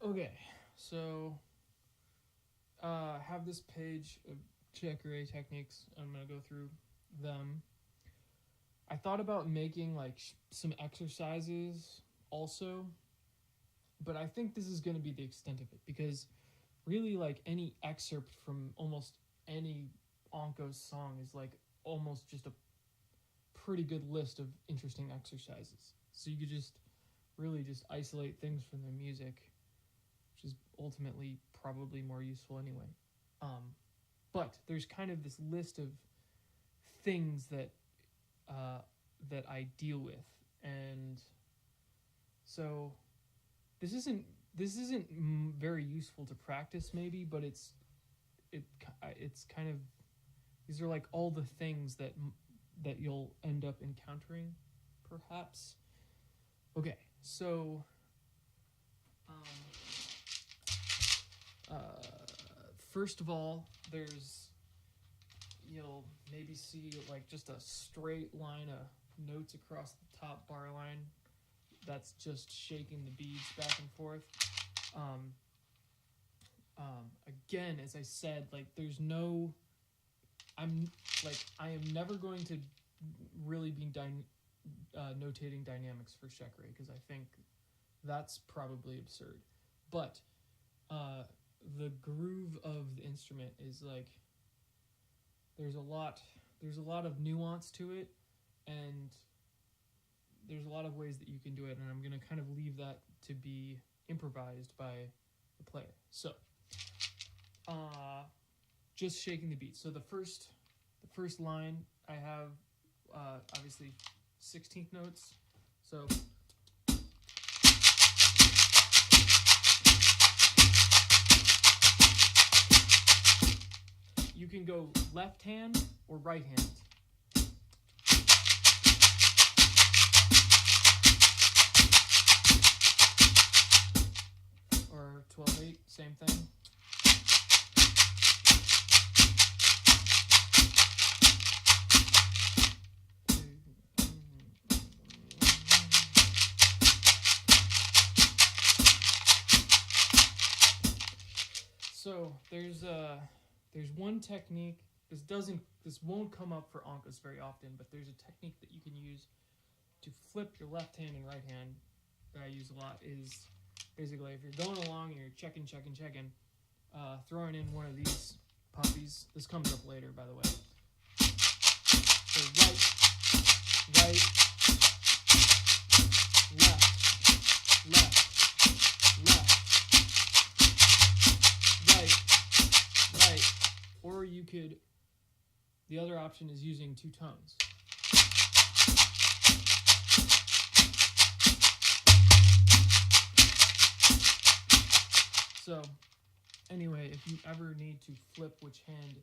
Okay, so have this page of Chekere Techniques. I'm gonna go through them. I thought about making like some exercises also, but I think this is gonna be the extent of it because really like any excerpt from almost any onkos song is like almost just a pretty good list of interesting exercises. So you could just really just isolate things from their music, which is ultimately probably more useful anyway. But there's kind of this list of things that that I deal with, and so this isn't very useful to practice maybe, but it's kind of, these are like all the things that you'll end up encountering, perhaps. Okay, so first of all, you'll maybe see like just a straight line of notes across the top bar line. That's just shaking the beads back and forth. Again, as I said, like I am never going to really be notating dynamics for Chekere because I think that's probably absurd. But the groove of the instrument is like, there's a lot of nuance to it, and there's a lot of ways that you can do it, and I'm going to kind of leave that to be improvised by the player. So just shaking the beat. So the first line, I have obviously 16th notes. So you can go left hand or right hand. Or 12/8, same thing. So there's one technique. This won't come up for onkos very often, but there's a technique that you can use to flip your left hand and right hand that I use a lot. Is basically, if you're going along and you're checking, throwing in one of these puppies. This comes up later, by the way. So right, left, right. Or you could, the other option is using two tones. So anyway, if you ever need to flip which hand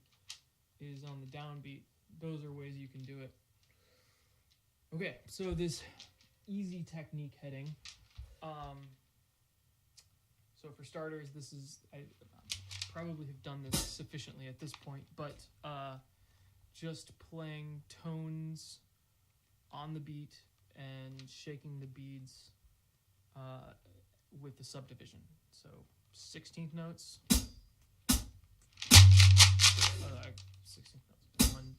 is on the downbeat, those are ways you can do it. Okay, so this easy technique heading. So for starters, I probably have done this sufficiently at this point, but just playing tones on the beat and shaking the beads with the subdivision. So 16th notes. 16th notes. 1.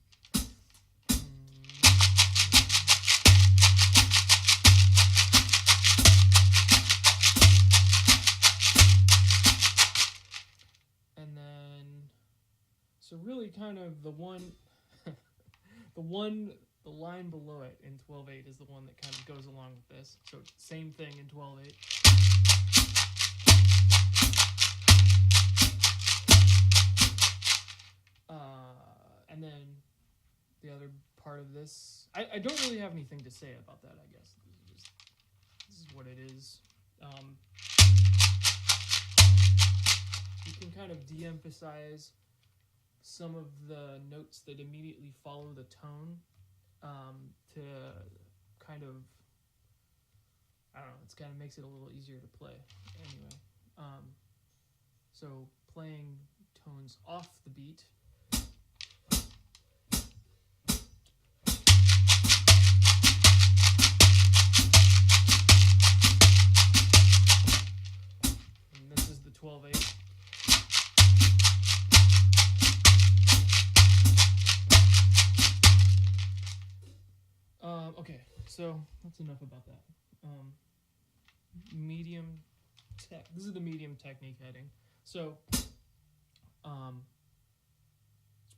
And then, so really kind of the line below it in 12/8 is the one that kind of goes along with this. So same thing in 12/8. And then the other part of this, I don't really have anything to say about that, I guess. This is what it is. You can kind of de-emphasize some of the notes that immediately follow the tone to kind of, I don't know, it kind of makes it a little easier to play anyway. So playing tones off the beat. And this so that's enough about that. Medium tech. This is the medium technique heading. So,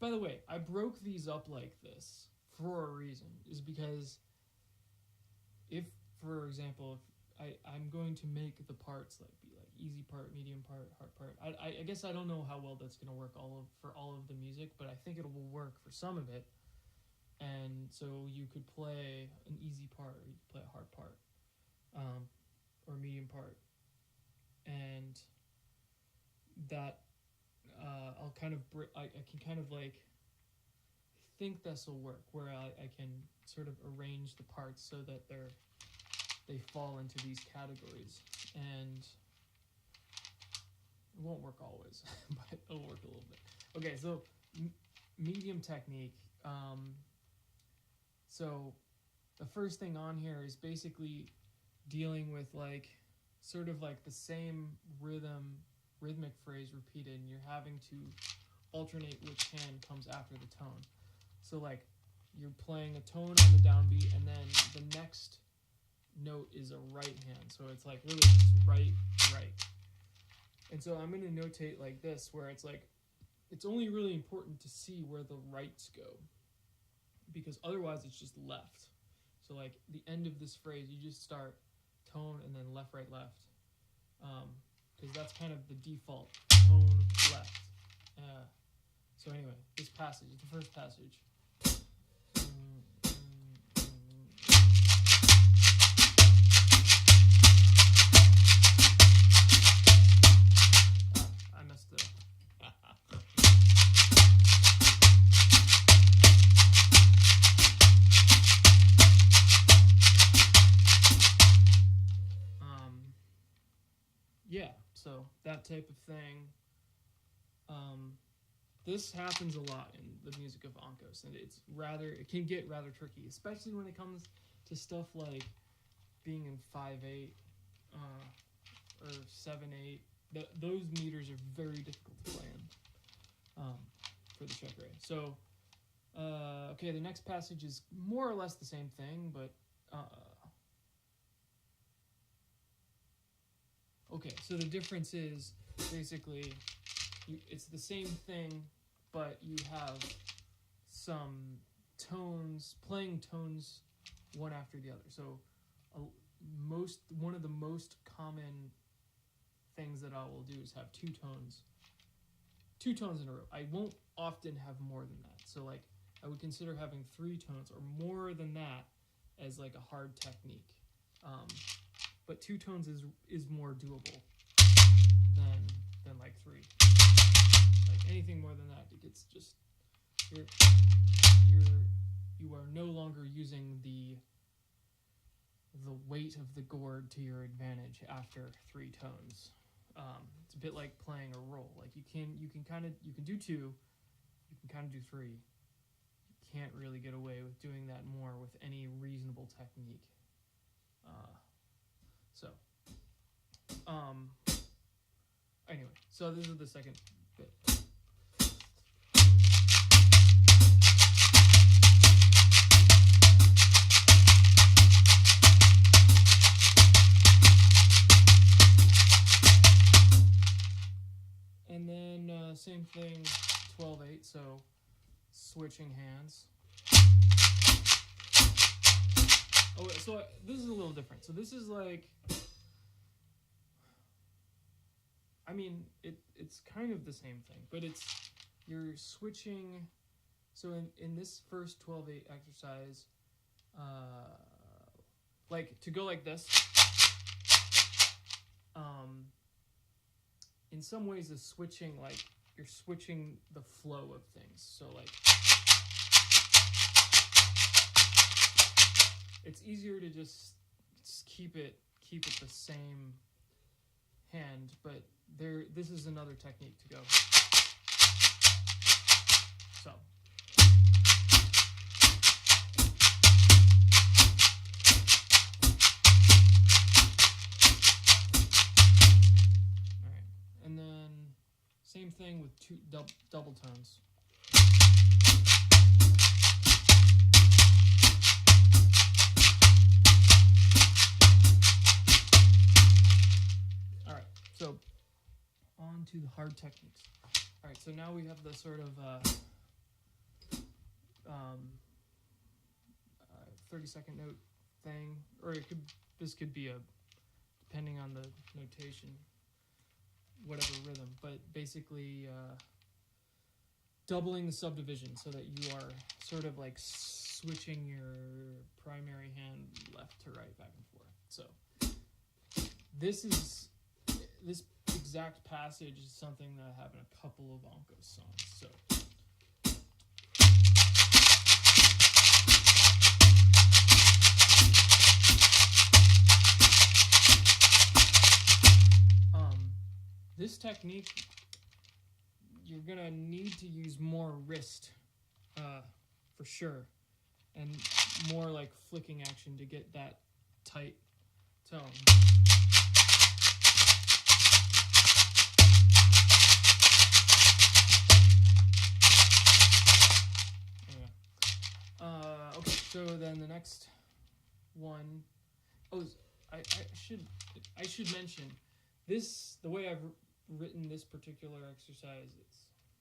by the way, I broke these up like this for a reason. Is because if, for example, if I'm going to make the parts like be like easy part, medium part, hard part. I guess I don't know how well that's gonna work for all of the music, but I think it will work for some of it. And so you could play an easy part, or you could play a hard part, or medium part, and that I'll kind of I can kind of like think this will work, where I can sort of arrange the parts so that they fall into these categories, and it won't work always, but it'll work a little bit. Okay, so medium technique. So the first thing on here is basically dealing with like sort of like the same rhythmic phrase repeated, and you're having to alternate which hand comes after the tone. So like you're playing a tone on the downbeat, and then the next note is a right hand. So it's like really just right. And so I'm going to notate like this, where it's like, it's only really important to see where the rights go, because otherwise it's just left. So like the end of this phrase, you just start tone and then left, right, left. Because that's kind of the default, tone, left. So anyway, this passage, the first passage. I messed it up. Yeah, so that type of thing. This happens a lot in the music of onkos, and it can get rather tricky, especially when it comes to stuff like being in 5/8 or 7/8. Those meters are very difficult to play in for the Chekere. So, okay, the next passage is more or less the same thing, but okay, so the difference is basically it's the same thing, but you have some tones, playing tones one after the other. So one of the most common things that I will do is have two tones in a row. I won't often have more than that. So like I would consider having 3 tones or more than that as like a hard technique. But 2 tones is more doable than like 3. Like anything more than that, it gets just you are no longer using the weight of the gourd to your advantage after 3 tones. It's a bit like playing a roll. Like you can do 2, you can kind of do 3. You can't really get away with doing that more with any reasonable technique. Anyway, so this is the second bit. And then same thing, 12/8, so switching hands. Oh, so this is a little different. So this is like, I mean, it's kind of the same thing, but you're switching. So in this first 12/8 exercise, like to go like this, in some ways is switching, like you're switching the flow of things. So like it's easier to just keep it the same hand, but this is another technique to go. So all right, and then same thing with 2 double tones. Techniques. All right, so now we have the sort of 30-second note thing, or this could be depending on the notation, whatever rhythm, but basically doubling the subdivision so that you are sort of like switching your primary hand left to right, back and forth. So this exact passage is something that I have in a couple of onkos songs. So this technique, you're gonna need to use more wrist for sure, and more like flicking action to get that tight tone. Okay, so then the next one, I should mention this, the way I've written this particular exercise, it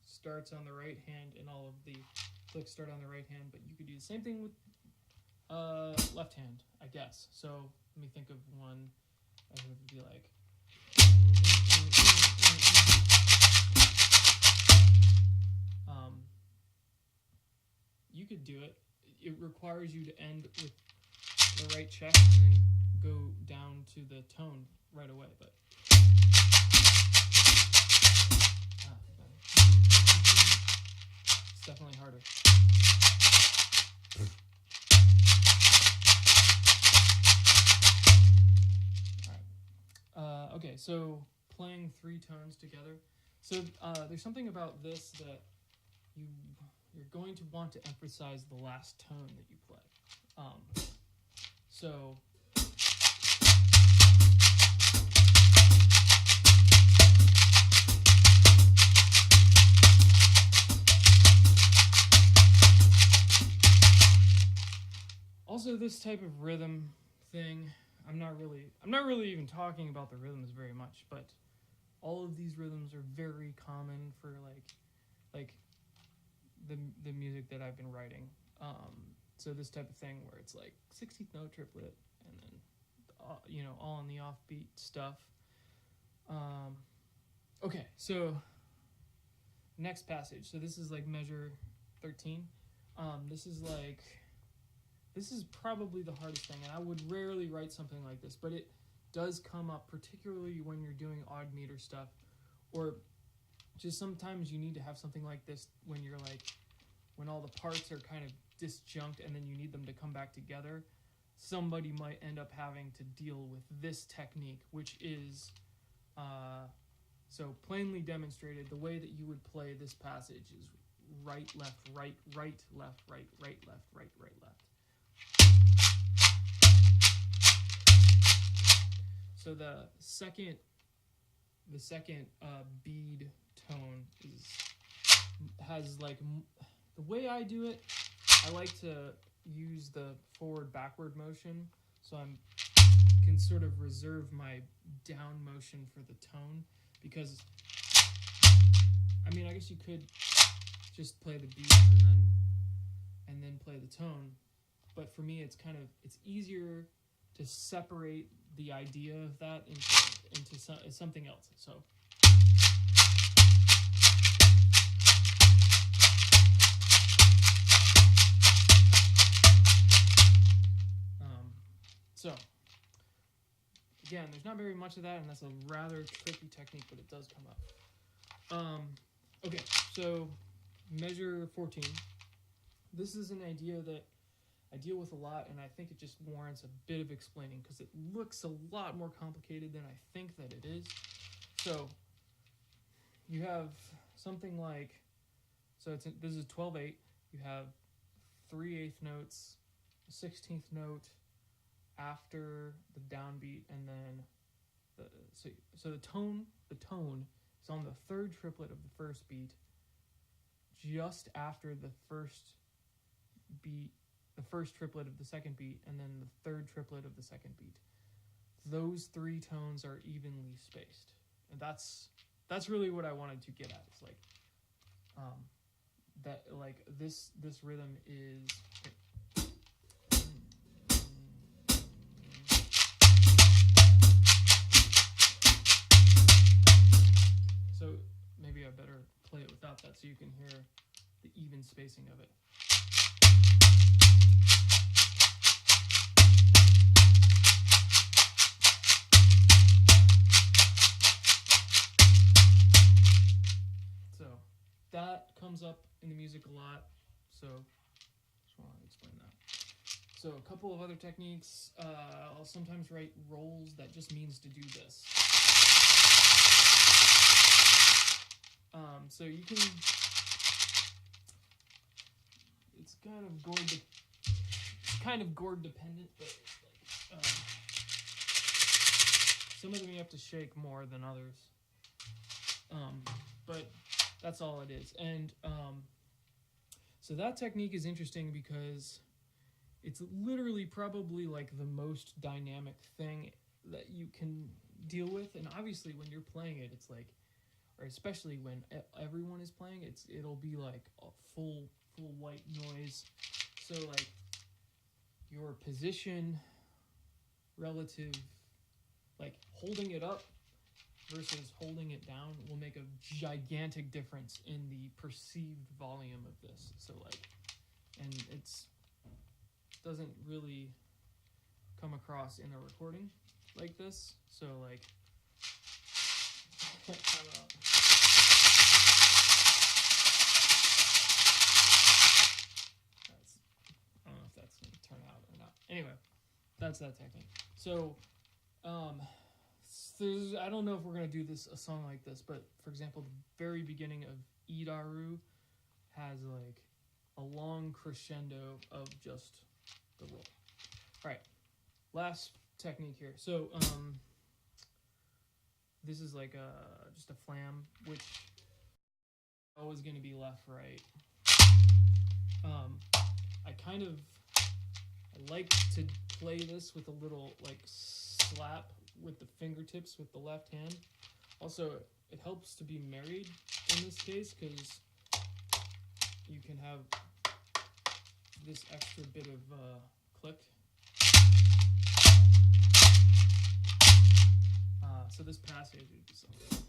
starts on the right hand, and all of the flicks start on the right hand, but you could do the same thing with left hand, I guess. So let me think of one that would be like. You could do it. It requires you to end with the right check and then go down to the tone right away, but it's definitely harder. All right. Okay, so playing three tones together. So there's something about this that you're going to want to emphasize the last tone that you play. Also, this type of rhythm thing, I'm not really even talking about the rhythms very much, but all of these rhythms are very common for like the music that I've been writing. So this type of thing where it's like 16th note triplet and then all on the offbeat stuff. Okay, so next passage. So this is like measure 13. This is probably the hardest thing, and I would rarely write something like this, but it does come up, particularly when you're doing odd meter stuff, or just sometimes you need to have something like this when you're when all the parts are kind of disjunct and then you need them to come back together. Somebody might end up having to deal with this technique, which is so plainly demonstrated. The way that you would play this passage is right, left, right, right, left, right, right, left, right, right, left. So the second bead tone has the way I do it. I like to use the forward-backward motion, so I can sort of reserve my down motion for the tone, because I guess you could just play the beats and then play the tone, but for me it's easier to separate the idea of that into something else. So again, there's not very much of that, and that's a rather tricky technique, but it does come up. Okay, so measure 14. This is an idea that I deal with a lot, and I think it just warrants a bit of explaining because it looks a lot more complicated than I think that it is. So you have something like, this is 12/8. You have 3/8 notes, a 16th note after the downbeat, and then so the tone is on the third triplet of the first beat, just after the first beat, the first triplet of the second beat, and then the third triplet of the second beat. Those three tones are evenly spaced, and that's that's really what I wanted to get at. It's like that like this rhythm is. So maybe I better play it without that so you can hear the even spacing of it. So that comes up in the music a lot. So just want to explain that. So a couple of other techniques. I'll sometimes write rolls that just means to do this. So you can, it's kind of chord dependent, but like, some of them you have to shake more than others. But that's all it is. And so that technique is interesting because it's literally probably like the most dynamic thing that you can deal with. And obviously when you're playing it, it's like, or especially when everyone is playing, it'll be like a full white noise. So like your position relative, like holding it up versus holding it down will make a gigantic difference in the perceived volume of this. So like, and it's doesn't really come across in a recording like this. So like, I don't know. I don't know if that's going to turn out or not. Anyway, that's that technique. So, I don't know if we're going to do a song like this, but for example, the very beginning of Idaru has like a long crescendo of just the roll. All right, last technique here. So, this is like just a flam, which is always going to be left, right. I like to play this with a little like slap with the fingertips with the left hand. Also, it helps to be married in this case because you can have this extra bit of click. So this passage would be something.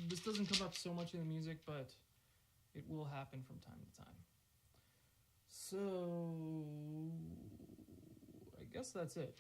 This doesn't come up so much in the music, but it will happen from time to time. So I guess that's it.